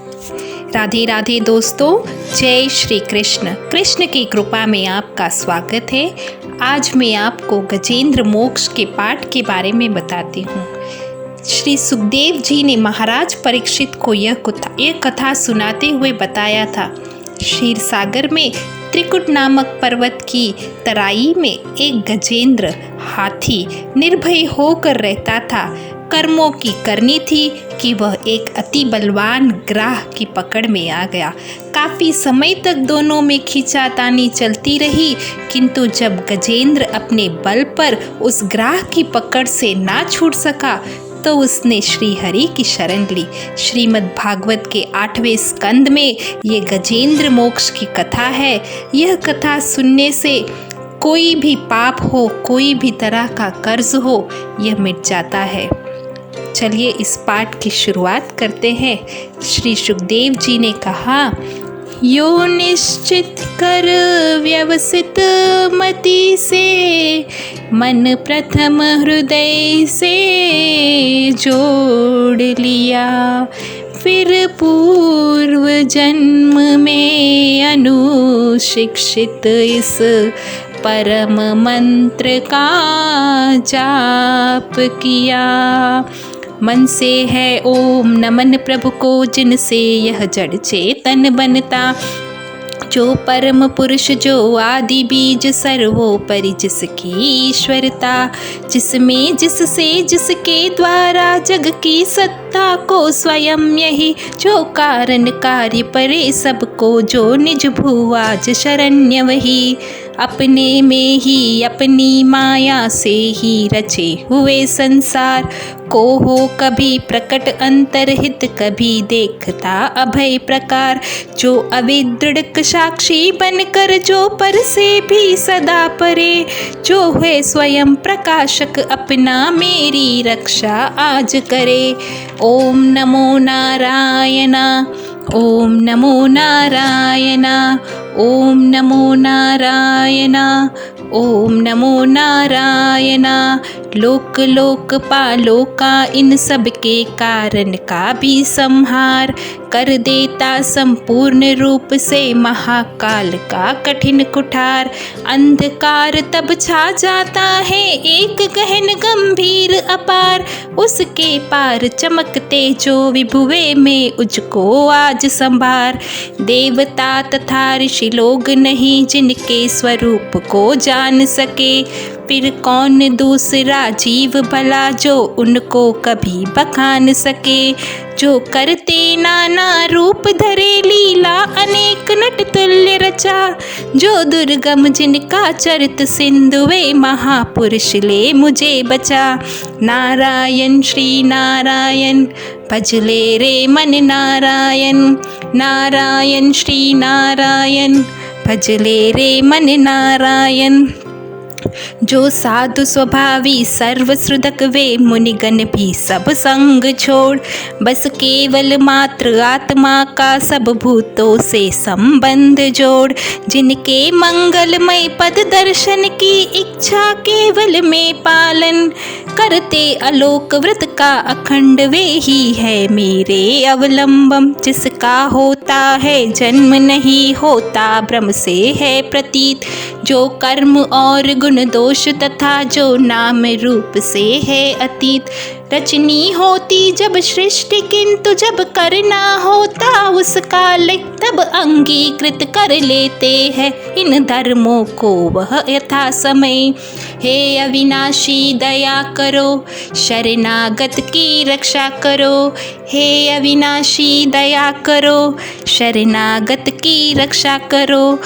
राधे राधे दोस्तों, जय श्री कृष्ण। कृष्ण की कृपा में आपका स्वागत है। आज मैं आपको गजेंद्र मोक्ष के पाठ के बारे में बताती हूँ। श्री सुखदेव जी ने महाराज परीक्षित को यह कथा सुनाते हुए बताया था। क्षीर सागर में त्रिकुट नामक पर्वत की तराई में एक गजेंद्र हाथी निर्भय होकर रहता था। कर्मों की करनी थी कि वह एक अति बलवान ग्राह की पकड़ में आ गया। काफ़ी समय तक दोनों में खींचातानी चलती रही, किंतु जब गजेंद्र अपने बल पर उस ग्राह की पकड़ से ना छूट सका तो उसने श्री हरि की शरण ली। श्रीमद् भागवत के 8वें स्कंद में ये गजेंद्र मोक्ष की कथा है। यह कथा सुनने से कोई भी पाप हो, कोई भी तरह का कर्ज हो, यह मिट जाता है। चलिए इस पाठ की शुरुआत करते हैं। श्री सुखदेव जी ने कहा, यो निश्चित कर व्यवसित मति से, मन प्रथम हृदय से जोड़ लिया, फिर पूर्व जन्म में अनुशिक्षित इस परम मंत्र का जाप किया। मन से है ओम नमन प्रभु को, जिनसे यह जड़ चेतन बनता। जो परम पुरुष, जो आदि बीज, सर्वोपरि जिसकी ईश्वरता, जिसमें जिससे जिसके द्वारा जग की सत्ता को स्वयं यही, जो कारण कार्य परे सबको, जो निज भुवाज शरण्य वही। अपने में ही अपनी माया से ही रचे हुए संसार को, हो कभी प्रकट अंतरहित, कभी देखता अभय प्रकार। जो अविदृढ़ साक्षी बनकर, जो पर से भी सदा परे, जो है स्वयं प्रकाशक, अपना मेरी रक्षा आज करे। ओम नमो नारायणा, ओम नमो नारायणा, ओम नमो नारायणा, ओम नमो नारायणा। लोक लोक पालो का, इन सब के कारण का भी संहार कर देता, संपूर्ण रूप से महाकाल का कठिन कुठार। अंधकार तब छा जाता है एक गहन गंभीर अपार, उसके पार चमकते जो विभुवे में, उजको आज संभार। देवता तथा ऋषि लोग नहीं, जिनके स्वरूप को जान सके, फिर कौन दूसरा जीव भला, जो उनको कभी बखान सके। जो करते नाना रूप धरे, लीला अनेक नट तुल्य रचा, जो दुर्गम जिनका चरित सिंधु, वे महापुरुष ले मुझे बचा। नारायण श्री नारायण, भजले रे मन नारायण, नारायण श्री नारायण, भजले रे मन नारायण। जो साधु स्वभावी सर्वश्रुदक, वे मुनिगण भी सब संग छोड़, बस केवल मात्र आत्मा का सब भूतों से संबंध जोड़। जिनके मंगलमय पद दर्शन की इच्छा, केवल में पालन करते अलोक व्रत का अखंड, वे ही है मेरे अवलंबम। जिसका होता है जन्म, नहीं होता ब्रह्म से है प्रतीत, जो कर्म और गुण दोष तथा जो नाम रूप से है अतीत। रचनी होती जब सृष्टि, किंतु जब करना होता उसका लय, तब अंगीकृत कर लेते हैं इन धर्मों को वह यथा समय। हे अविनाशी दया करो, शरणागत की रक्षा करो। हे अविनाशी दया करो, शरणागत की रक्षा करो।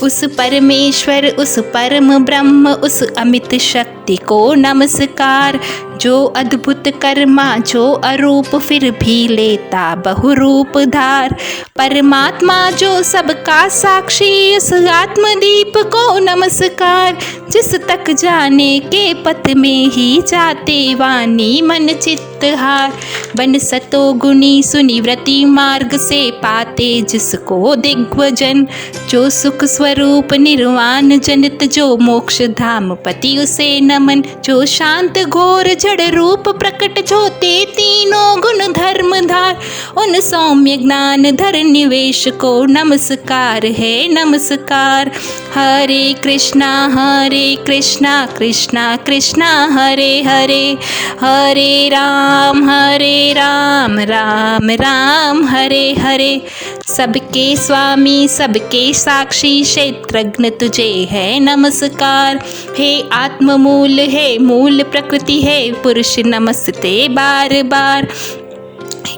उस परमेश्वर, उस परम ब्रह्म, उस अमित शक्ति को नमस्कार, जो अद्भुत कर्मा, जो अरूप फिर भी लेता बहुरूप धार। परमात्मा जो सबका साक्षी, उस आत्मदीप को नमस्कार, जिस तक जाने के पथ में ही जाते वाणी मन चित्त हार। बन सतो गुणी सुनिवृत्ति मार्ग से पाते जिसको दिग्वजन, जो सुख स्वरूप निर्वाण जनित, जो मोक्ष धाम पति उसे नमन। जो शांत घोर जड़ रूप प्रकट जोते तीनों गुण धर्म धार, उन सौम्य ज्ञान धर निवेश को नमस्कार है नमस्कार। हरे कृष्णा कृष्णा कृष्णा हरे हरे, हरे राम राम राम हरे हरे। सबके स्वामी सबके साक्षी क्षेत्रज्ञ तुझे है नमस्कार। हे आत्ममूल है मूल प्रकृति है पुरुष नमस्ते बार बार।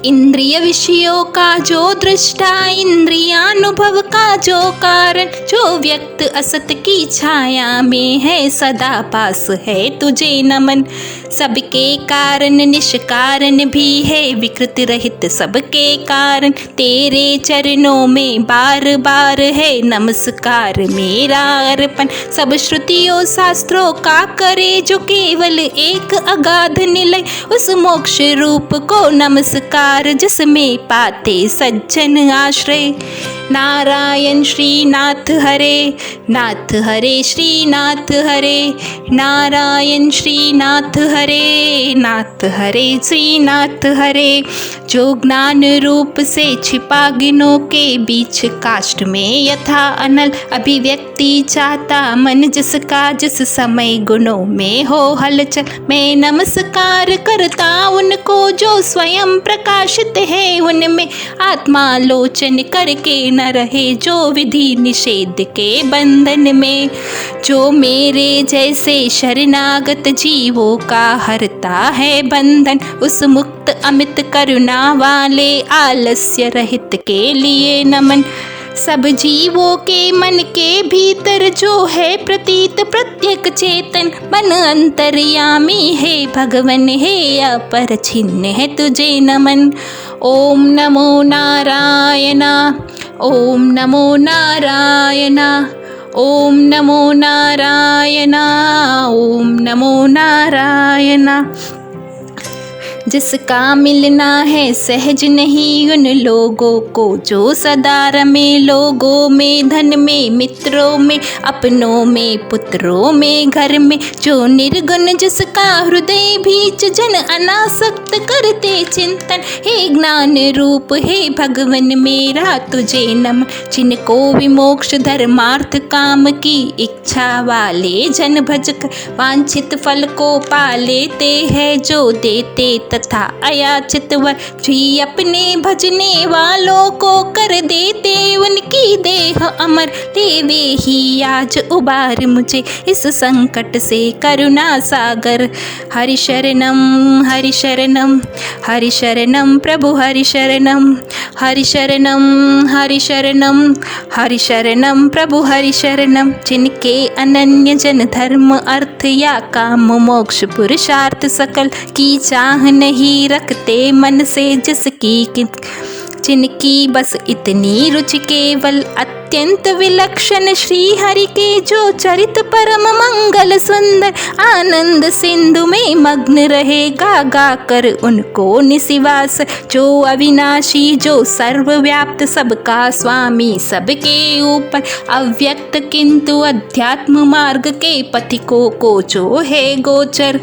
इंद्रिय विषयों का जो दृष्टा, इंद्रियानुभव का जो कारण, जो व्यक्त असत की छाया में है सदा पास है तुझे नमन। सबके कारण निष्कारण भी है विकृति रहित सबके कारण, तेरे चरणों में बार बार है नमस्कार मेरा अर्पण। सब श्रुतियों शास्त्रों का करे जो केवल एक अगाध निलय, उस मोक्ष रूप को नमस्कार जिसमें पाते सज्जन आश्रय। नारायण श्रीनाथ हरे श्रीनाथ हरे, नारायण श्रीनाथ हरे श्रीनाथ हरे। जो ज्ञान रूप से छिपा गिनों के बीच काष्ठ में यथा अनल, अभिव्यक्ति चाहता मन जिसका जिस समय गुणों में हो हलचल। मैं नमस्कार करता उनको जो स्वयं प्रकाशित है उनमें, आत्मालोचन करके न रहे जो विधि निषेध के बंधन में। जो मेरे जैसे शरणागत जीवों का हरता है बंधन, उस मुक्त अमित करुणा वाले आलस्य रहित के लिए नमन। सब जीवों के मन के भीतर जो है प्रतीत प्रत्येक चेतन, मन अंतर्यामी है भगवन है अपर छिन्न है तुझे नमन। ओम नमो नारायण ओम नमो नारायण ओम नमो नारायण ओम नमो नारायण। जिसका मिलना है सहज नहीं उन लोगों को जो सदा रमे लोगों में, धन में मित्रों में अपनों में पुत्रों में घर में। जो निर्गुण जिसका हृदय बीच जन अनासक्त करते चिंतन, हे ज्ञान रूप हे भगवन मेरा तुझे नमन। जिनको विमोक्ष धर्मार्थ काम की इच्छा वाले जन भजकर, वांछित फल को पा लेते हैं जो देते तथा अयाचित वर भी अपने भजने वालों को कर देते उनकी देह अमर। देवे ही आज उबार मुझे इस संकट से करुणा सागर। हरि शरणम हरि शरणम हरि शरणम प्रभु हरि शरणम, हरि शरणम हरि शरणम हरि शरणम प्रभु हरि शरणम। जिनके अनन्य जन धर्म अर्थ या काम मोक्ष पुरुषार्थ सकल की चाह नहीं रखते मन से, जिसकी जिनकी बस इतनी रुचि केवल अत्यंत विलक्षण श्री हरि के जो चरित परम मंगल सुंदर, आनंद सिंधु में मग्न रहेगा गा कर उनको निसिवास। जो अविनाशी जो सर्वव्याप्त सबका स्वामी सबके ऊपर, अव्यक्त किंतु अध्यात्म मार्ग के पथिकों को जो है गोचर।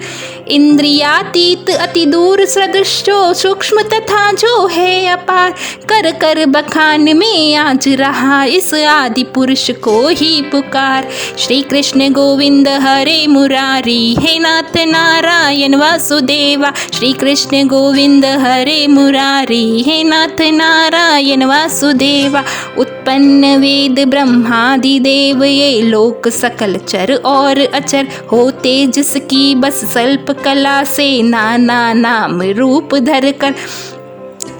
इंद्रियातीत अति दूर सदृशो सूक्ष्म तथा जो है अपार, कर कर बखान में आज रहा इस आदि पुरुष को ही पुकार। श्री कृष्ण गोविंद हरे मुरारी, हे नाथ नारायण वासुदेवा। श्री कृष्ण गोविंद हरे मुरारी, हे नाथ नारायण वासुदेवा। उत्पन्न वेद ब्रह्मादि देव ये लोक सकल चर और अचर, होते जिसकी बस स्वल्प कला से नाना नाम रूप धर कर।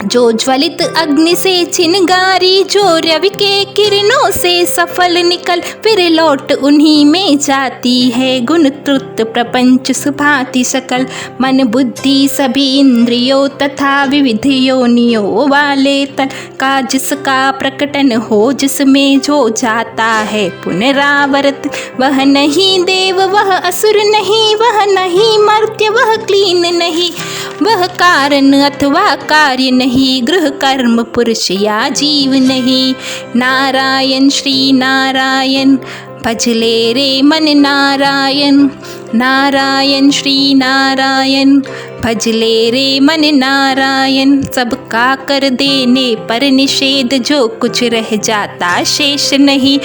जो ज्वलित अग्नि से चिनगारी, जो रवि के किरणों से सफल निकल फिर लौट उन्हीं में जाती है गुण त्रुत प्रपंच सुभाति सकल। मन बुद्धि सभी इंद्रियों तथा विविध योनियों वाले तन का जिसका प्रकटन हो, जिसमें जो जाता है पुनरावर्त। वह नहीं देव वह असुर नहीं, वह नहीं मर्त्य वह क्लीन नहीं, वह कारण अथवा कार्य नहीं, गृह कर्म पुरुष या जीव नहीं। नारायण श्री नारायण भजले रे मन नारायण, नारायण श्री नारायण, भजले रे मन नारायण। सबका कर देने पर निषेध, जो कुछ रह जाता शेष नहीं।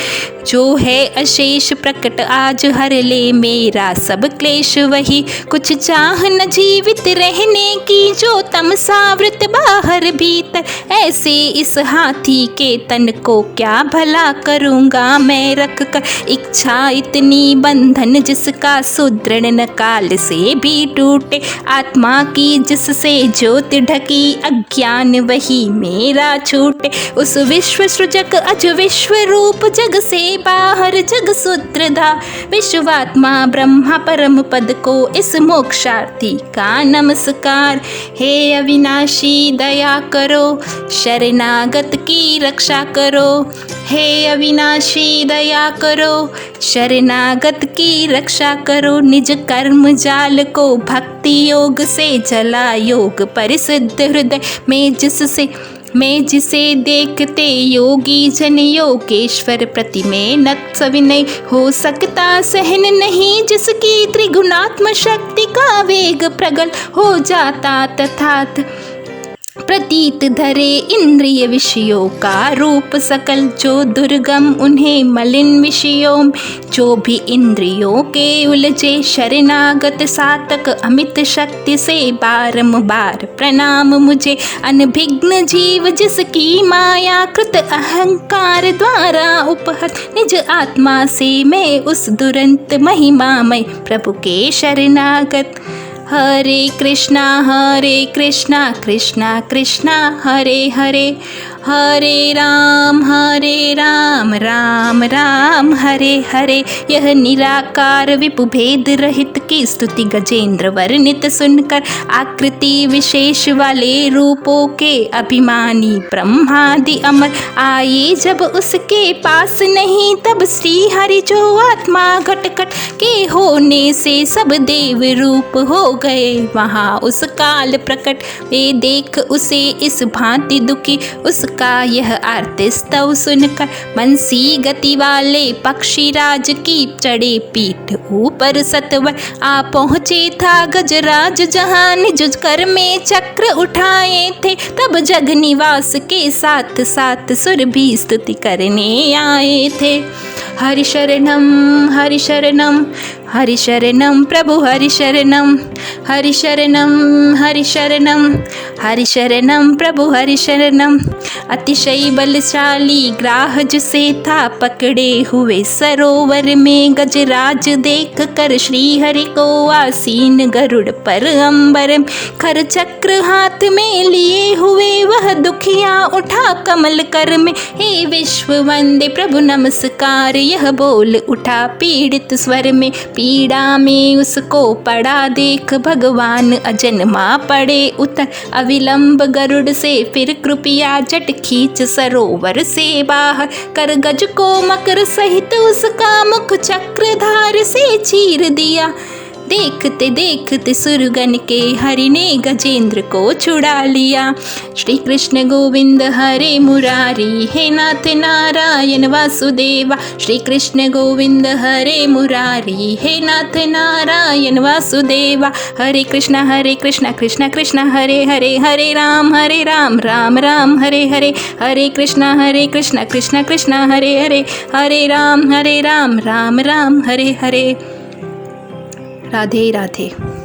जो है अशेष प्रकट आज हर ले, मेरा सब क्लेश वही। कुछ चाह न जीवित रहने की, जो तमसावृत बाहर भीतर। ऐसे इस हाथी के तन को क्या भला करूँगा मैं रख कर। इच्छा इतनी बंधन जिसका सुदृढ़ न काल से भी टूटे। आत्मा की जिससे ज्योति ढकी, अज्ञान वही मेरा छूटे। उस विश्व सृजक अज विश्व रूप, जग से बाहर जग सूत्रधार। विश्वात्मा ब्रह्मा परम पद को, इस मोक्षार्थी का नमस्कार। हे अविनाशी दया करो, शरणागत की रक्षा करो। हे अविनाशी दया करो, शरणागत की रक्षा करो। निज कर्म जाल को भक्ति योग से जला, योग परिसिद्ध हृदय में जिसे देखते योगी जन। योगेश्वर प्रति में नत सविनय, हो सकता सहन नहीं जिसकी त्रिगुणात्म शक्ति का वेग प्रगल हो जाता। तथात प्रतीत धरे इंद्रिय विषयों का रूप सकल, जो दुर्गम उन्हें मलिन विषयों में। जो भी इंद्रियों के उलझे, शरणागत सातक अमित शक्ति से बारंबार प्रणाम मुझे। अनभिघ्न जीव जिसकी माया कृत अहंकार द्वारा उपहत, निज आत्मा से मैं उस दुरंत महिमामय प्रभु के शरणागत। हरे कृष्णा कृष्णा कृष्णा हरे हरे, हरे राम राम राम हरे हरे। यह निराकार विभु भेद रहित की स्तुति गजेंद्र वर्णित सुनकर, आकृति विशेष वाले रूपों के अभिमानी ब्रह्मादि अमर आए जब उसके पास नहीं। तब श्री हरि जो आत्मा घटघट के होने से सब देव रूप हो गए वहाँ उस काल प्रकट। वे देख उसे इस भांति दुखी, उसका यह आर्ति स्तव सुनकर। मनसी गति वाले पक्षी राज की चढ़े पीठ ऊपर सतवर, आ पहुँचे था गजराज जहाँ निज कर में चक्र उठाए थे। तब जग निवास के साथ साथ सुर भी स्तुति करने आए थे। हरि शरणम प्रभु हरि शरणम, हरि शरणम प्रभु हरि शरणम। अतिशय बलशाली ग्राह जिसे था पकड़े हुए सरोवर में, गजराज देख कर श्री हरि को आसीन गरुड़ पर अंबर में। खर चक्र हाथ में लिए हुए वह दुखिया उठा कमल कर में। हे विश्व वंदे प्रभु नमस्कार, यह बोल उठा पीड़ित स्वर में। पीड़ा में उसको पड़ा देख भगवान अजन्मा पड़े उतर। अविलंब गरुड़ से फिर कृपया जट खींच सरोवर से बाहर कर, गज को मकर सहित उसका मुख चक्रधार से चीर दिया। देखते देखते सुरगन के हरि ने गजेंद्र को छुड़ा लिया। श्री कृष्ण गोविंद हरे मुरारी, हे नाथ नारायण वासुदेवा। श्री कृष्ण गोविंद हरे मुरारी, हे नाथ नारायण वासुदेवा। हरे कृष्ण कृष्ण कृष्ण हरे हरे, हरे राम राम राम हरे हरे। हरे कृष्ण कृष्ण कृष्ण हरे हरे, हरे राम राम राम हरे हरे। राधे राधे।